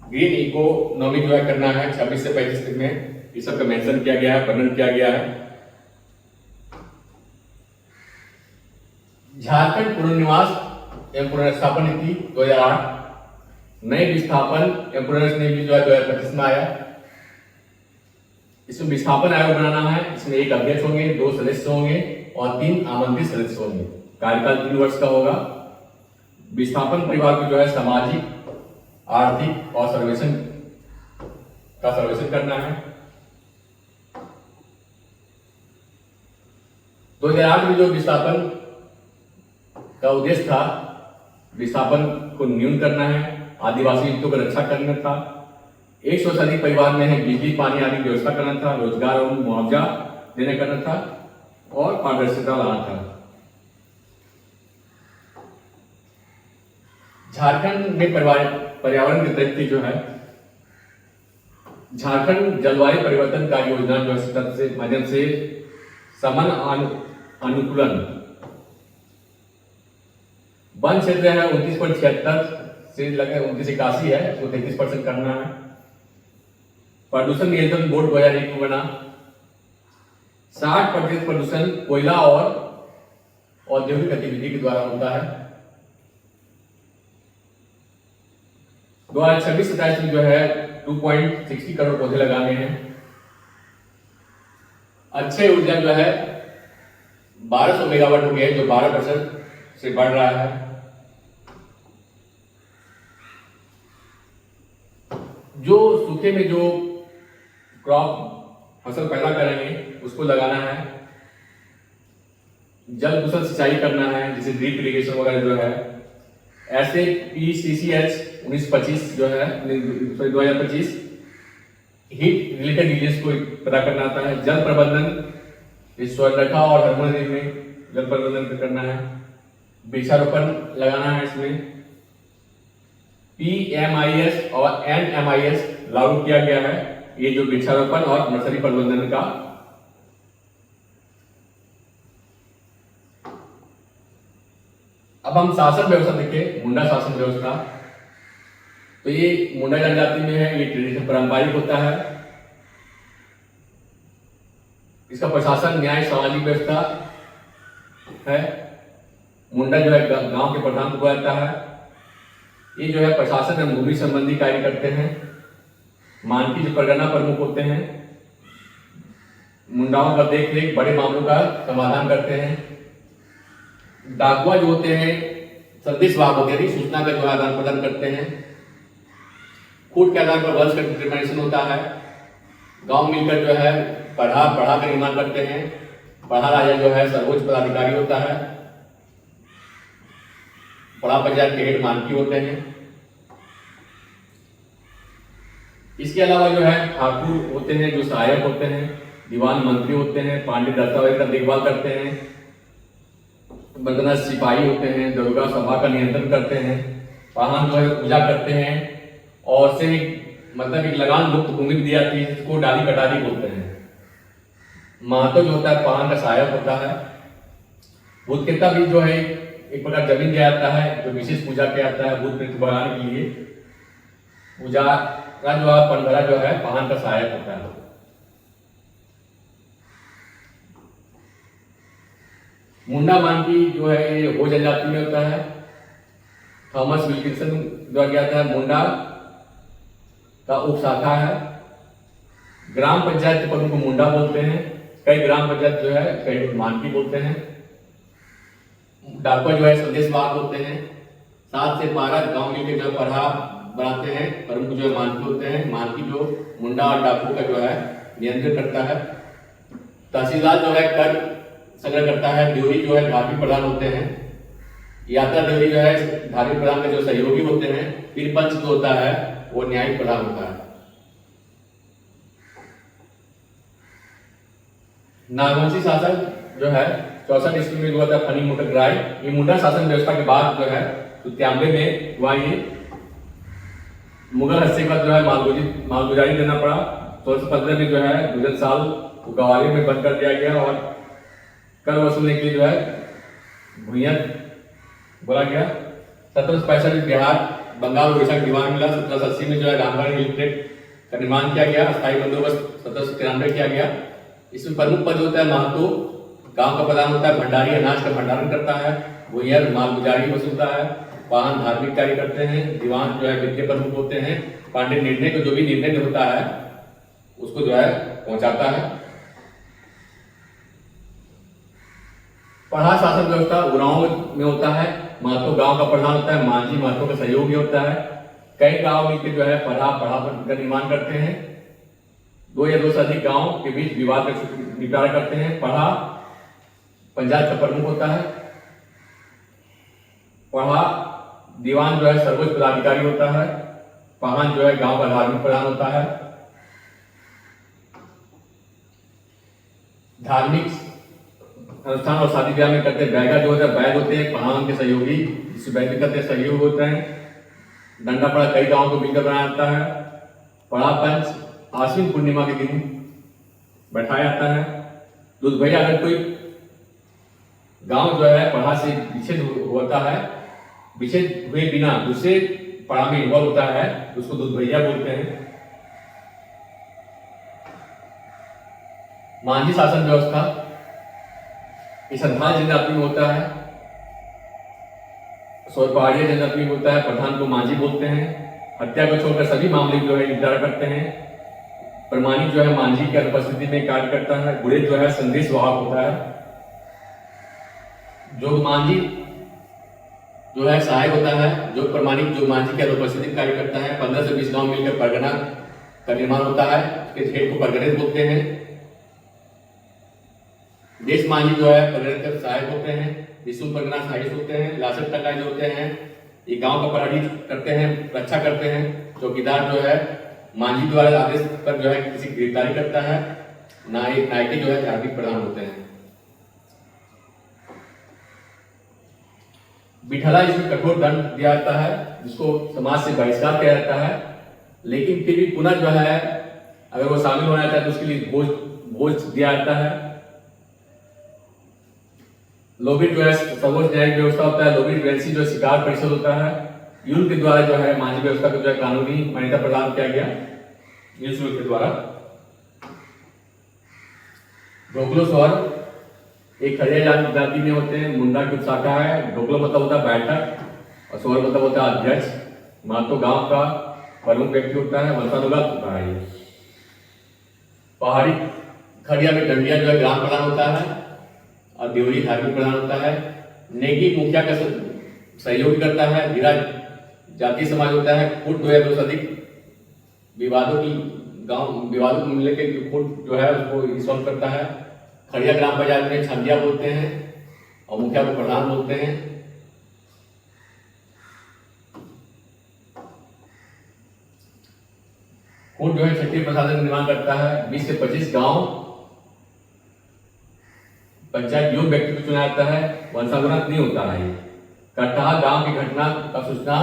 ग्रीन इकोनॉमी जो है करना है 26 से 35 में। इस सबका मेंशन किया गया है, वर्णन किया गया है। झारखंड पुनर्निवास एवं पुनर्स्थापन नीति 2008 नए विस्थापन एवं पुनर्वास नीति जो है 2025 में आया। इसमें विस्थापन आयोग बनाना है। इसमें 1 अध्यक्ष होंगे, 2 सदस्य होंगे और 3 आमंत्रित सदस्य होंगे। कार्यकाल 3 वर्ष का होगा। विस्थापन परिवार को जो है सामाजिक, आर्थिक और सर्वेक्षण करना है। 2008 में जो विस्थापन का उद्देश्य था, विस्थापन को न्यून करना है, आदिवासी हितों की रक्षा करना था, 100 से अधिक परिवार में है बिजली पानी आदि की व्यवस्था करना था, रोजगार और मुआवजा देने करना था और पारदर्शिता लाना था। झारखंड में पर्यावरण के दायित्व जो है झारखंड जलवायु परिवर्तन कार्य योजना जो है से माध्यम से समन अनुकूलन वन क्षेत्र है 29.76 से लगभग 2981 है, उसको 33% करना है। प्रदूषण नियंत्रण बोर्ड 2001 में बना। 60% प्रदूषण कोयला और औद्योगिक गतिविधि के द्वारा होता है। 2026-27 में जो है 2.60 करोड़ पौधे लगाने हैं। अक्षय ऊर्जा जो है 1200 मेगावाट हो गया, जो 12% से बढ़ रहा है। जो सूखे में जो क्रॉप फसल पैदा करेंगे उसको लगाना है। जल कुशल सिंचाई करना है, जैसे ड्रिप इरिगेशन वगैरह जो है। ऐसे PCCH 1925 जो है 2025 हीट रिलेटेड डिजीज को पता करना आता है। जल प्रबंधन स्वर्णरेखा और हरमोन नदी में जल प्रबंधन करना है। वृक्षारोपण लगाना है। इसमें PMIS और NMIS लागू किया गया है, ये जो वृक्षारोपण और नर्सरी प्रबंधन का। अब हम शासन व्यवस्था देखें, मुंडा शासन व्यवस्था। तो ये मुंडा जनजाति में है, ये ट्रेडिशनल पारंपरिक होता है। इसका प्रशासन न्याय सामाजिक व्यवस्था है। मुंडा जो है गांव के प्रधान को बुलाता है। ये जो है प्रशासन एवं भूमि संबंधी कार्य करते हैं। मानकी जो परगना प्रमुख होते हैं, मुंडाओं का देख रेख बड़े मामलों का समाधान करते हैं। डाकुआ जो होते हैं संदेश वाहक होते हैं, सूचना का जो है आदान प्रदान करते हैं। खूट के आधार पर वंश का डिटरमिनेशन होता है। गांव मिलकर जो है पढ़ा का निर्माण करते हैं। पढ़ा राजा जो है सर्वोच्च पदाधिकारी होता है। पढ़ा पंचायत के हेड मानकी होते हैं। इसके अलावा जो है ठाकुर होते हैं जो सहायक होते हैं। दीवान मंत्री होते हैं, पांडित दस्तावेज का देखभाल करते हैं। बंदना सिपाही होते हैं, दरोगा सभा का नियंत्रण करते हैं। वाहन जो है पूजा करते हैं और से मतलब एक लगान मुक्त भूमि दी जाती है जिसको डाली कटारी बोलते हैं। महतो जो होता है पाहन का सहायक होता है। भूतकेता भी जो है एक प्रकार जमीन दिया जाता है जो विशेष पूजा किया जाता है भूत प्रेत भगाने के लिए। पूजा का जो है पंडरा जो है पाहन का सहायक होता है। मुंडा मानकी जो है ये हो जनजाति में होता है। थॉमस विल्किंसन द्वारा किया था। मुंडा का उपशाखा है। ग्राम पंचायत के प्रमुख को मुंडा बोलते हैं। कई ग्राम पंचायत जो है कई मानकी बोलते हैं। डाकुआ जो है संदेश वाहक होते हैं। 7 से 12 गांव मिलकर जो पढ़ा बनाते हैं। प्रमुख जो है मानकी होते हैं। मानकी जो मुंडा और डाकू का जो है नियंत्रण करता है। तहसीलदार जो है कर संग्रह करता है। ड्योरी जो है धार्मिक प्रधान होते हैं। यात्रा ड्योरी जो है धार्मिक प्रधान के जो सहयोगी होते हैं। फिर पंच जो होता है वो न्यायिक प्रधान होता है। नागवंशी शासन जो है 64 ईस्वी में हुआ था फनी मुंडक राय। ये मुंडा शासन व्यवस्था के बाद जो है 93 में हुआ। ये मुगल हस्तक्षेप जो है मालगुजारी देना पड़ा। 1615 में जो है गुजर साल को गवाली में बंद कर दिया गया और कर वसूलने के लिए जो है भूयत बोला गया। 1765 में बिहार बंगाल उड़ीसा का दीवान मिला। 1780 में जो है रामगढ़ हिलट्रेट का निर्माण किया गया। अस्थायी बंदोबस्त 1793 किया गया। इसमें प्रमुख पद होता है महतो, गांव का प्रधान होता है। भंडारी अनाज का भंडारण करता है। भूयर मालगुजारी वसूलता है। वाहन धार्मिक कार्य करते हैं। दीवान जो है वित्तीय प्रमुख होते हैं। पांडित निर्णय को जो भी निर्णय होता है उसको जो है पहुंचाता है। पढ़ा शासन व्यवस्था उरांव में होता है। महतो गांव का प्रधान होता है। मांझी महतो का सहयोगी होता है। कई गांव मिलकर जो है पढ़ा का निर्माण करते हैं। 2 या 2 से अधिक गांव के बीच विवाद का निपटारा करते हैं। पढ़ा पंचायत का प्रमुख होता है। पढ़ा दीवान जो है सर्वोच्च पदाधिकारी होता है। पाहन जो है गांव का धार्मिक प्रधान होता है। धार्मिक अनुष्ठान और शादी ब्याह में करते बैगा जो होता है बैग होते हैं। पाहन के सहयोगी जिससे बैग करते सहयोग होते हैं। डंडा पड़ा कई गांव को मिलकर बनाया जाता है। पढ़ा पंच आश्विन पूर्णिमा के दिन बैठाया जाता है। दूध भैया अगर कोई गांव जो है पढ़ा से विच्छेद होता है, विच्छेद हुए बिना दूसरे पढ़ा में इन्वॉल्व होता है उसको दूध भैया बोलते हैं। मांझी शासन व्यवस्था इस संथाल जनजाति में होता है। पहाड़िया जनजाति में होता है। प्रधान को मांझी बोलते हैं। हत्या को छोड़कर सभी मामले जो है निपटारा करते हैं। प्रमाणिक जो है मांझी की अनुपस्थिति में कार्य करता है। गुड़े जो है संदेश वाहक होता है। जो मांझी जो है सहायक होता है। जो प्रमाणिक जो मांझी की अनुपस्थिति में कार्य करता है। 15 से 20 गांव मिलकर परगना का निर्माण होता है। इसके हेड को परगने बोलते हैं। देश मांझी जो है परगने के सहायक होते हैं। विष्णु परगना सहायक होते हैं। लाशक टकाई जो होते हैं ये गांव का प्रहरी करते हैं, रक्षा करते हैं। चौकीदार जो है मांझी द्वारा आदेश पर जो है किसी की गिरफ्तारी करता है। नायके जो है धार्मिक प्रधान होते हैं। बिठला इसमें कठोर दंड दिया जाता है जिसको समाज से बहिष्कार किया जाता है। लेकिन फिर भी पुनः जो है अगर वो शामिल होना चाहता है तो उसके लिए बोझ दिया जाता है। लोबिट जो है सर्वोच्च न्यायिक व्यवस्था होता है। लोबिट वेंसी जो शिकार परिषद होता है। यूल के द्वारा जो है मांझी व्यवस्था को जो है कानूनी मान्यता प्रदान किया गया यूल के द्वारा। ढोकलो स्वर एक खड़िया जाति में होते हैं। मुंडा की उपशाखा है। ढोकलो मतलब होता है बैठक और स्वर मतलब होता है अध्यक्ष। महतो गांव का प्रमुख व्यक्ति होता है। वंशानुगत होता है। पहाड़ी खड़िया में डंडिया जो है ग्राम प्रधान होता है और देवरी धार्मिक प्रधान होता है। नेगी मुखिया का सहयोग करता है। धीरा जाति समाज होता है। फुट 2 या 2 से अधिक विवादों को मिलने के फुट जो है उसको रिसॉल्व करता है। खड़िया ग्राम पंचायत में छंदिया बोलते हैं और मुखिया को प्रधान बोलते हैं। फुट जो है क्षेत्रीय प्रशासन निर्माण करता है। 20 से 25 गांव पंचायत योग्य व्यक्ति को चुना जाता है। वंशानुगत नहीं होता है। कट्टा गांव की घटना का सूचना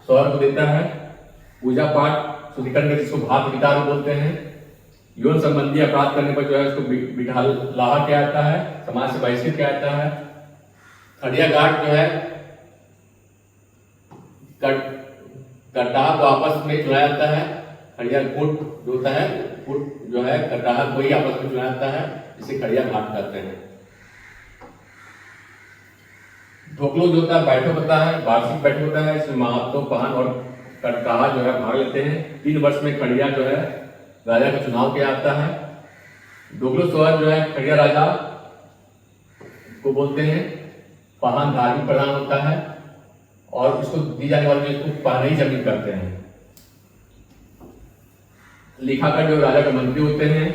शहर को देता है। पूजा पाठ शुद्धिकरण जिसको भात वितार बोलते हैं। यौन संबंधी अपराध करने पर जो है उसको बिठालाहा किया जाता है। समाज से बहिष्कृत किया जाता है। खड़िया घाट जो है कट्टा को आपस में चुना जाता है। खड़िया फुट जो होता है, फुट जो है कट्टा को ही आपस में चुना जाता है, इसे खड़िया घाट कहते हैं। ढोकलो जो होता है बैठक होता है, वार्षिक बैठक होता है। इसमें महातो पान और कटकाहा जो है भाग लेते हैं। 3 वर्ष में खड़िया जो है राजा का चुनाव किया जाता है। ढोकलो सोहर जो है खड़िया राजा को बोलते हैं। पाहन धार्मिक प्रधान होता है और उसको दी जाने वाली चीज को पाहन ही जमीन करते हैं। लेखाकार जो राजा के मंत्री होते हैं।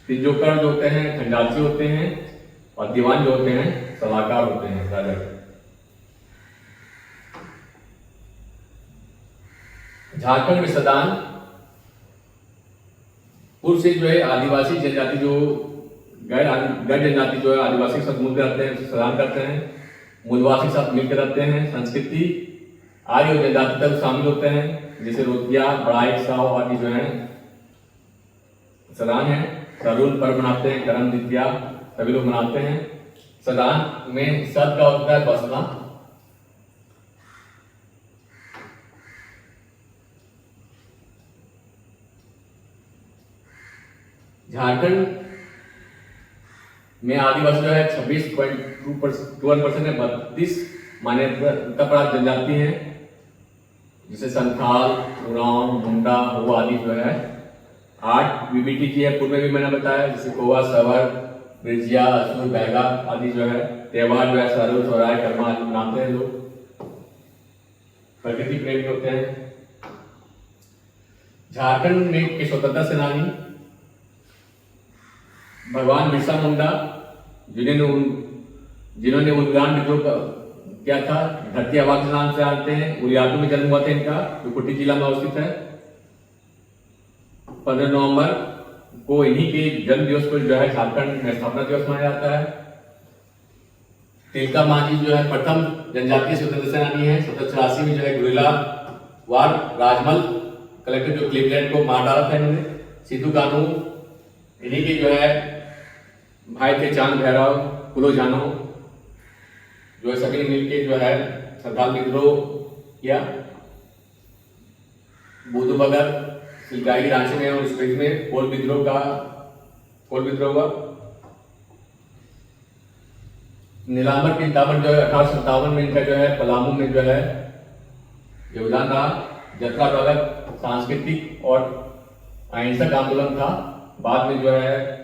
तिजोकर जो होते हैं खंडालसी होते हैं और दीवान जो होते हैं सलाहकार होते हैं राजा के। झारखंड में सदान पूर्व से जो है आदिवासी जनजाति जो गैर जनजाति जो है आदिवासी के साथ मिलकर रहते हैं, सदान करते हैं। मूलवासी के साथ मिलकर रहते हैं। संस्कृति आर्य और जनजाति तक शामिल होते हैं, जैसे रोतिया, बड़ाई, साव आदि जो है सदान है। सरून पर्व मनाते हैं। करम द्वितीया सभी लोग मनाते हैं। सदान में सद का होता है बसना। झारखंड में आदिवासी जो है 26.21% है। 32 मान्यता प्राप्त जनजाति हैं, जैसे संथाल, उरांव, मुंडा, हो आदि जो है। 8 बीबीटी की है। पूर्व में भी मैंने बताया, जैसे कोवा, सवर, बिरजिया, असुर, बैगा आदि जो है। त्योहार जो है सरहु, सोहराय, कर्मा आदि मनाते हैं लोग। प्रकृति प्रेमी होते हैं। झारखंड में के स्वतंत्रता सेनानी भगवान बिरसा मुंडा, जिन्होंने उद्गान विद्रोह किया था, धरती आबा के नाम से आते हैं। उलियाटू में जन्म हुआ था इनका, जो कुटी जिला में अवस्थित है। 15 नवंबर को इन्हीं के जन्म दिवस पर जो है झारखंड में स्थापना दिवस मनाया जाता है। तिलका मांझी जो है प्रथम जनजातीय स्वतंत्रता सेनानी है। 1784 में जो है गुरिल्ला वार राजमल कलेक्टर जो क्लीवलैंड को मार डाला था इन्होंने। सिद्धू कानू इन्हीं के जो है भाई थे। चांद भैरव, कुलो जानो जो है सभी मिलके जो है संथाल विद्रोह किया। बूदू भगत सिलगाई रांची में और इस में कोल विद्रोह हुआ। नीलांबर पिंतावर जो है 1857 में इनका जो है पलामू में जो है योगदान रहा। जत्रा भगत सांस्कृतिक और अहिंसक आंदोलन था। बाद में जो है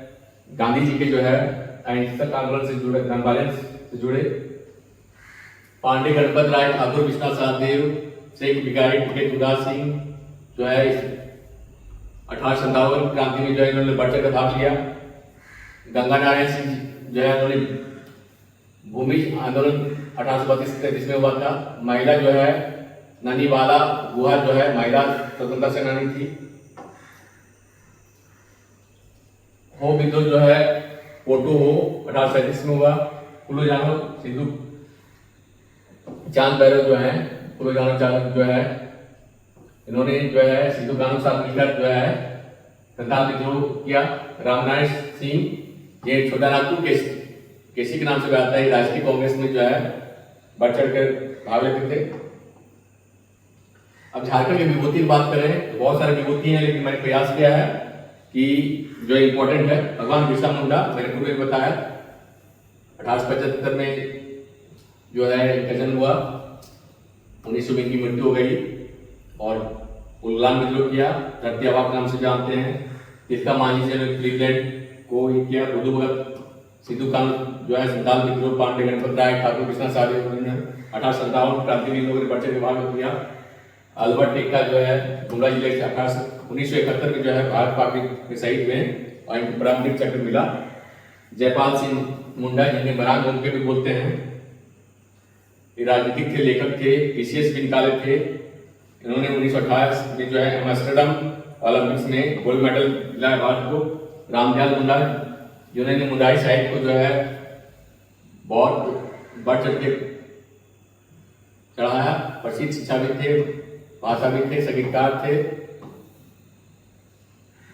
गांधी जी के जो है अहिंसक आंदोलन से जुड़े, नॉन वायलेंस से जुड़े। पांडे गणपत राय, ठाकुर विश्वनाथ सहदेव, शेख भिखारी टिकैत उदास सिंह जो है 1857 क्रांति में जो है इन्होंने बढ़ चढ़कर भाग लिया। गंगा नारायण सिंह जो है उन्होंने भूमि आंदोलन 1832-33 में हुआ था। महिला जो है ननीवाला गुहा जो है महिला स्वतंत्रता सेनानी थी। हो विद्रोह जो है पोटो हो 1837 में हुआ। कुलो जानो सिद्धू चांद भैरव जो है, कुलो जानो चांद जो है इन्होंने जो है सिद्धू कानू साथ मिलकर जो है संथाल विद्रोह किया। रामनारायण सिंह ये छोटा नागपुर केसी के नाम से आता है। राष्ट्रीय कांग्रेस में जो है बढ़ चढ़ कर भाग लेते थे। अब झारखंड की विभूति की बात करें तो बहुत सारी विभूति हैं, लेकिन मैंने प्रयास किया है कि जो इम्पोर्टेंट है भगवान बिरसा मुंडा, मैंने पूर्व में बताया 1875 में जो है इनका जन्म हुआ। 1900 में इनकी मृत्यु हो गई और उल्लान विद्रोह किया। धरती आबा के नाम से जानते हैं। तिलका मांझी से क्लीवलैंड को किया। बुद्धू भगत सिद्धू कानू जो है संताल विद्रोह पांडे गणपत राय ठाकुर कृष्णा सारे 1857 क्रांतिवीर लोगों ने पर्चे विभाग में किया। अल्बर्ट टिक्का जो है गुमला जिले से 1971 में जो है भारत पाक में शहीद हुए और इनको परामर्श चक्र मिला। जयपाल सिंह मुंडा जिन्हें बरांग घूम के भी बोलते हैं, ये राजनीतिक थे, लेखक थे, पीसीएस भी निकाले थे। इन्होंने 1928 में जो है एम्स्टर्डम ओलंपिक्स में गोल्ड मेडल दिलाया भारत को। रामदयाल मुंडा जिन्होंने मुंडाई साहित्य को जो है बहुत बढ़ चढ़ के चढ़ाया, प्रसिद्ध शिक्षाविद थे, भाषाविद थे, संगीतकार थे।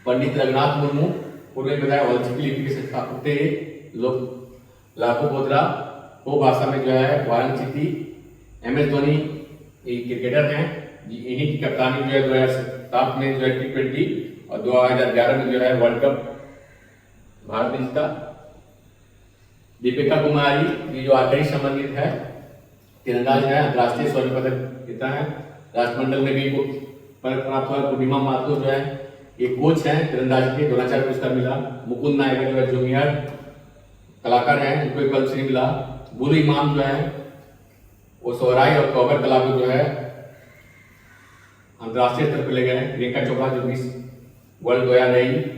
पंडित रघुनाथ मुर्मू पूर्व में बताया वंशिकी लिपि के संस्थापक थे। लोग लाखों बोधरा को भाषा में जो है वाराणसी थी। MS धोनी एक क्रिकेटर हैं, इन्हीं की कप्तानी जो है 2007 में जो है T20 और 2011 में जो है वर्ल्ड कप भारत ने जीता। दीपिका कुमारी ये जो आर्चरी संबंधित है, तीरंदाज है, अंतर्राष्ट्रीय स्वर्ण पदक जीता है। राष्ट्रमंडल में भी इनको पदक प्राप्त हुआ। पूर्णिमा माथुर जो है ये कोच हैं तीरंदाजी के, 2004 पुरस्कार मिला। मुकुंद नायक जो है जूनियर कलाकार हैं, इनको एक पद्मश्री मिला। गुरु इमाम जो है वो सोहराई और कौबर कला को जो है अंतर्राष्ट्रीय स्तर पर ले गए। प्रियंका चोपड़ा जो मिस वर्ल्ड 2023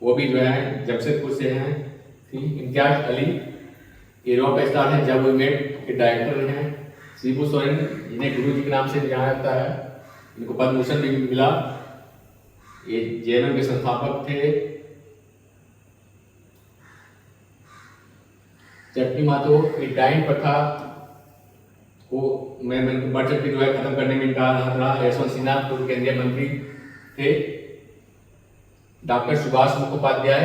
वो भी जो है जमशेदपुर से हैं। इम्तियाज अली यूरोप स्टार है, जब वी मेट के डायरेक्टर हैं। शिबू सोरेन जिन्हें गुरु जी के नाम से जाना जाता है, इनको पद्म भूषण भी मिला। ये जेएमएम के संस्थापक थे। चटनी मातो डाइन प्रथा को मैं बजट की जो है खत्म करने में इनका हाथ रहा। यशवंत सिन्हा पूर्व केंद्रीय मंत्री थे। डॉक्टर सुभाष मुखोपाध्याय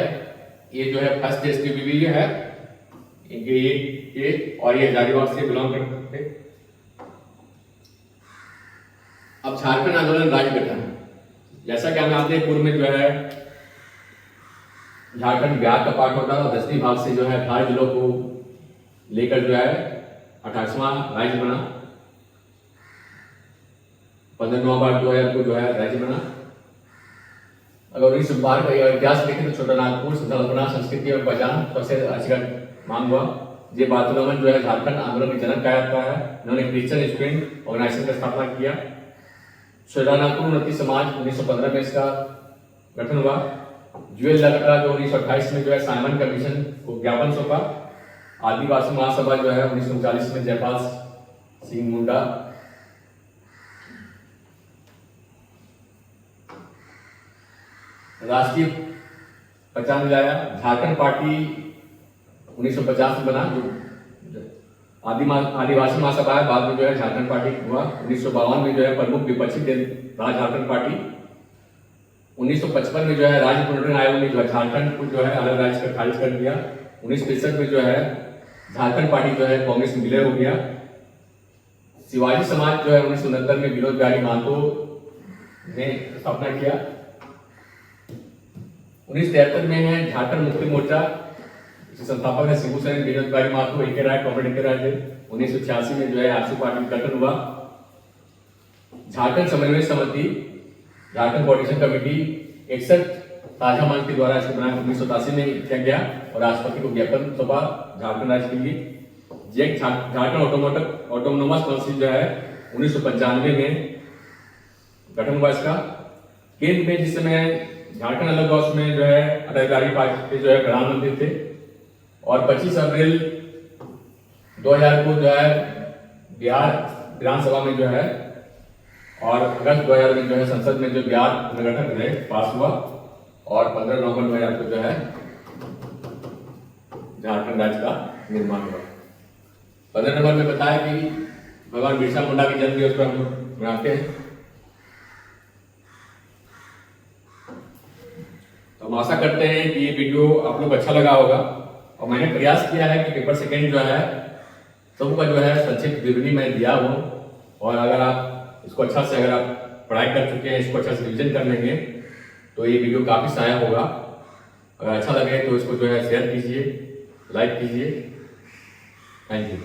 ये जो है फर्स्ट देश की बीवी है इनके, ये और ये हजारीबाग से बिलोंग करते थे। अब झारखंड आंदोलन राज्य गठन, जैसा कि हम जानते हैं पूर्व में जो है झारखंड बिहार का पार्ट होता था। 10वीं भाग से जो है 18 जिलों को लेकर जो है 28वां राज्य बना। 15 नवंबर 2000 को जो है राज्य बना। अगर 1912 का इतिहास देखें तो छोटा नागपुर संकल्पना संस्कृति और पहचान सबसे अच्छी मांग हुआ। ये बातुलमन जो है झारखंड आंदोलन के जनक कहा जाता है। इन्होंने क्रिश्चियन स्टूडेंट ऑर्गेनाइजेशन का स्थापना किया। नागपुर उन्नति समाज 1915 में इसका गठन हुआ। जुएल लकड़ा जो 1928 में जो है साइमन कमीशन को ज्ञापन सौंपा। आदिवासी महासभा जो है 1939 में जयपाल सिंह मुंडा। राष्ट्रीय पहचान दिलाया। झारखंड पार्टी 1950 में बना। जो आदिवासी महासभा है, बाद में जो है झारखंड पार्टी हुआ। 1952 में जो है प्रमुख विपक्षी दल रहा झारखंड पार्टी। 1955 में जो है राज्य पुनर्गठन आयोग ने जो है झारखंड को जो है अलग राज्य का खारिज कर दिया। 1963 में जो है झारखंड पार्टी जो है कांग्रेस में विलय हो गया। शिवाजी समाज जो है 1969 में विनोद बिहारी महतो ने स्थापना किया। 1973 में है झारखंड मुक्ति मोर्चा, इसके संस्थापक है शिबू सोरेन, विनोद बिहारी महतो, ए के राय, कॉमरेड ए के राय थे। 1986 में जो है आरसी पार्टी का गठन हुआ। झारखंड समन्वय समिति, झारखंड कोऑर्डिनेशन कमेटी 61 ताजा मंच के द्वारा इसको बनाया 1987 में किया गया और राष्ट्रपति को ज्ञापन सौंपा झारखंड राज्य के लिए। झारखंड ऑटोनोमस काउंसिल जो है 1995 में गठन हुआ इसका। केंद्र में जिस समय झारखंड अलग हुआ उसमें जो है अटल बिहारी वाजपेयी जो है प्रधानमंत्री थे। और 25 अप्रैल 2000 को जो है बिहार विधानसभा में जो है और अगस्त 2000 में जो है संसद में जो बिहार पुनर्गठन विधेयक पास हुआ और 15 नवंबर 2000 को जो है झारखंड राज्य का निर्माण हुआ। 15 नवंबर में बताया कि भगवान बिरसा मुंडा की जन्म दिवस पर हम लोग मनाते हैं। तो हम आशा करते हैं कि ये वीडियो आप लोग अच्छा लगा होगा और मैंने प्रयास किया है कि पेपर सेकेंड जो है सबका जो है संक्षिप्त विवरणी मैं दिया हूँ। और अगर आप इसको अच्छा से अगर आप पढ़ाई कर चुके हैं, इसको अच्छा से रिविजन कर लेंगे तो ये वीडियो काफ़ी सहायक होगा। अगर अच्छा लगे तो इसको जो है शेयर कीजिए, लाइक कीजिए। Thank you.